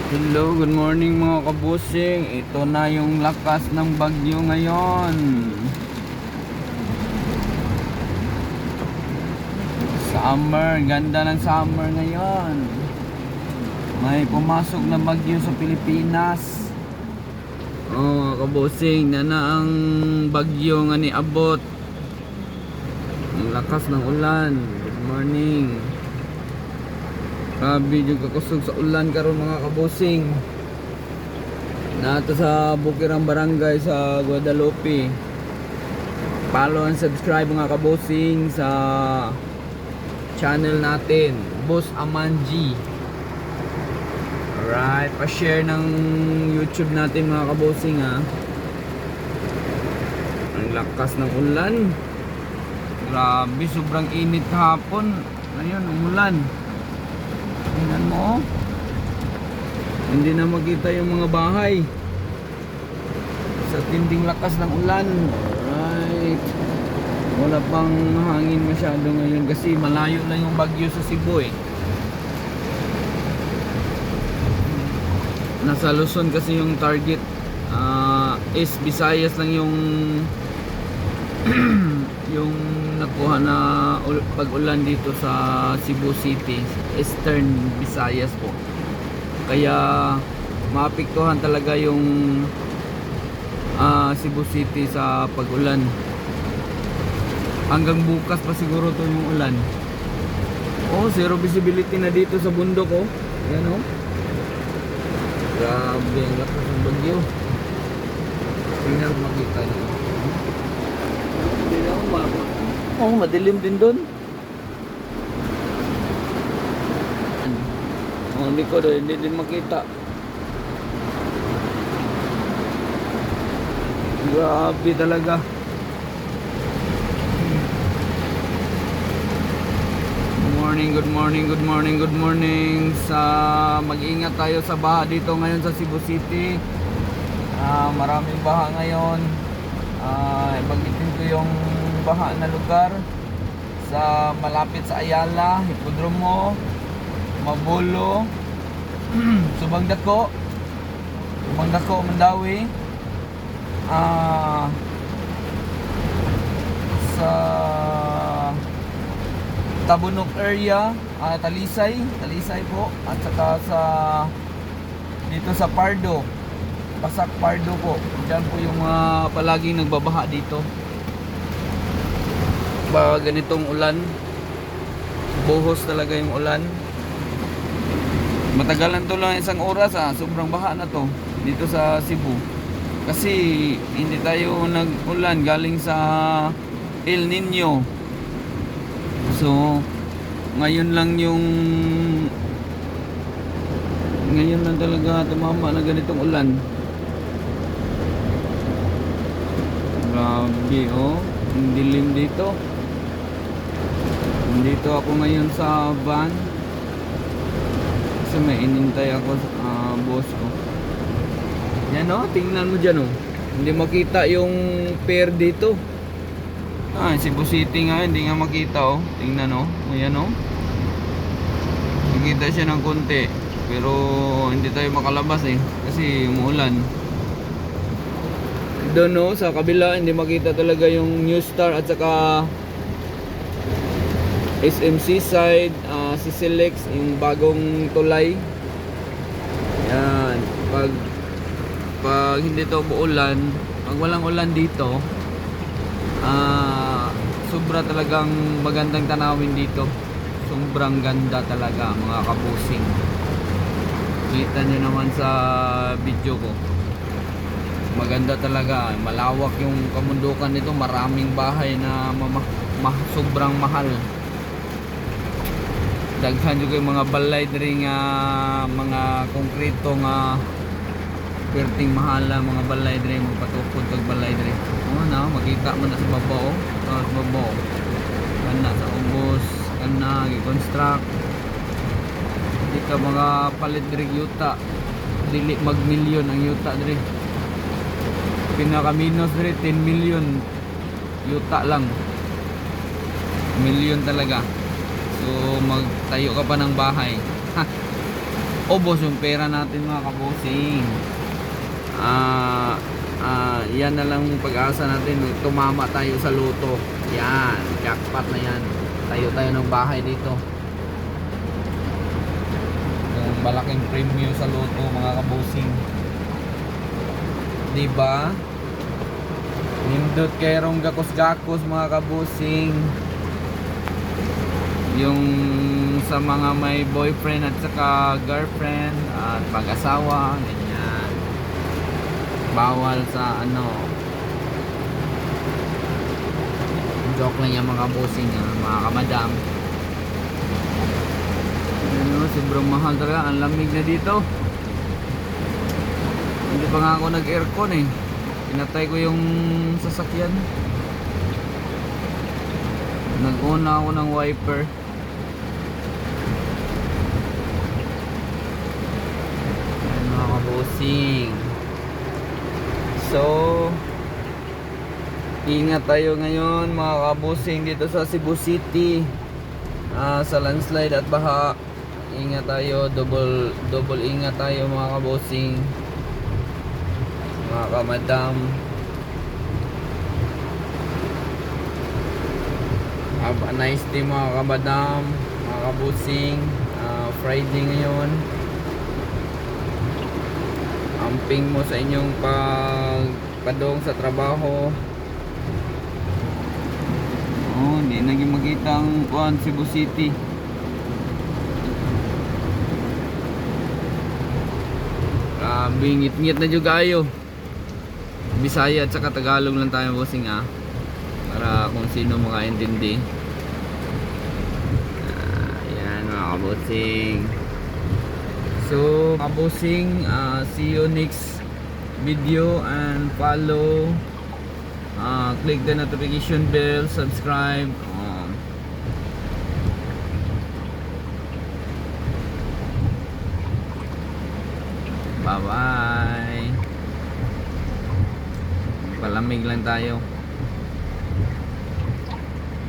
Hello, good morning mga kabusing. Ito na yung lakas ng bagyo ngayon. Summer, ganda ng summer ngayon. May pumasok na bagyo sa Pilipinas. Oh, mga kabusing, na ang bagyo nga ni abot. Ang lakas ng ulan. Good morning. Grabe yung kakusog sa ulan karon mga kabusing. Nato sa Bukirang Barangay sa Guadalupe. Follow and subscribe mga kabusing sa channel natin, Boss Amanji. Alright, pa-share ng YouTube natin mga kabusing ha. Ang lakas ng ulan. Grabe, sobrang init hapon. Ayun, umulan. Tingnan mo, hindi na makita yung mga bahay sa tinding lakas ng ulan. Right, wala pang hangin masyado ngayon kasi malayo lang yung bagyo sa Cebu eh. Nasa Luzon kasi yung target. Is Visayas lang yung yung nakuha na pag-ulan dito sa Cebu City, Eastern Visayas po. Kaya maapektuhan talaga yung Cebu City sa pag-ulan. Hanggang bukas pa siguro to yung ulan. Oh, zero visibility na dito sa bundok oh. Ayan oh. Grabe ang lakas ng bagyo. Tingnan mo makita niyo. Oh, madilim din doon. Oh, hindi ko doon, hindi din makita. Grabe talaga. Good morning, good morning, good morning, good morning. Mag-ingat tayo sa baha dito ngayon sa Cebu City. Maraming baha ngayon. Ibagitin ko yung baha na lugar sa malapit sa Ayala, Hipodromo, Mabolo, Subangdako, Mandawi, sa Tabunok area, Talisay po, at saka sa dito sa Pardo, Basak Pardo po. Diyan po yung palaging nagbabaha dito. Ganitong ulan, buhos talaga yung ulan. Matagalan to lang isang oras sobrang baha na to dito sa Cebu kasi hindi tayo nag-ulan galing sa El Nino. So ngayon lang talaga tumama na ganitong ulan. Grabe oh, ang dilim dito. Dito ako ngayon sa van kasi may inintay ako boss ko. Yan o, tingnan mo dyan o, hindi makita yung pair dito. Cebu City nga, hindi nga makita o. Tingnan o, ayan o, makita siya ng konti pero hindi tayo makalabas kasi umuulan. Doon o, sa kabila hindi makita talaga yung New Star at saka SMC side, Sisilex, yung bagong tulay. Yan, pag hindi to uulan, pag walang ulan dito, sobra talagang magandang tanawin dito. Sobrang ganda talaga mga kabusing. Kita nyo naman sa video ko. Maganda talaga, malawak yung kamundukan nito, maraming bahay na sobrang mahal. Daghan juga yung mga balay diri nga mga konkreto nga perting mahala mga balay diri magpatukod kag balay diri. Na makita man na sa babaw, sa babaw. Kana sa ubos, kana gi-construct. Di ka mga palit diri yuta. Dili mag-milyon ang yuta diri. Pinaka minus diri 10 million yuta lang. Milyon talaga. So magtayo ka pa ng bahay. ubos yung pera natin mga kabosing. Yan na lang yung pag-asa natin, tumama tayo sa loto. Yan, jackpot na yan. Tayo ng bahay dito. Yung malaking premium sa loto mga kabosing. Diba? Nindot kay rong gakos-gakos mga kabosing. Yung sa mga may boyfriend at saka girlfriend at pag-asawa, ganyan. Bawal sa ano. Joke lang yan mga kabosing, mga kamadam. Ano, sobrang mahal talaga. Ang lamig na dito. Hindi pa nga ako nag-aircon eh. Pinatay ko yung sasakyan. Nag-una ako ng wiper. Ayan mga kabosing. So, ingat tayo ngayon mga kabosing dito sa Cebu City. Sa landslide at baha. Ingat tayo, double ingat tayo mga kabosing, mga kamadam. Have a nice day mga kamadam, mga kabosing. Friday ngayon. Amping mo sa inyong pagpadong sa trabaho. Oh, hindi naging makita ang Cebu City. Ngit-ngit na juga ayo. Bisaya at saka Tagalog lang tayo bossing para kung sino makaintindi. Ayan mga kabossing. So kabossing, see you next video and follow, click the notification bell, subscribe. Bye bye. Palamig lang tayo.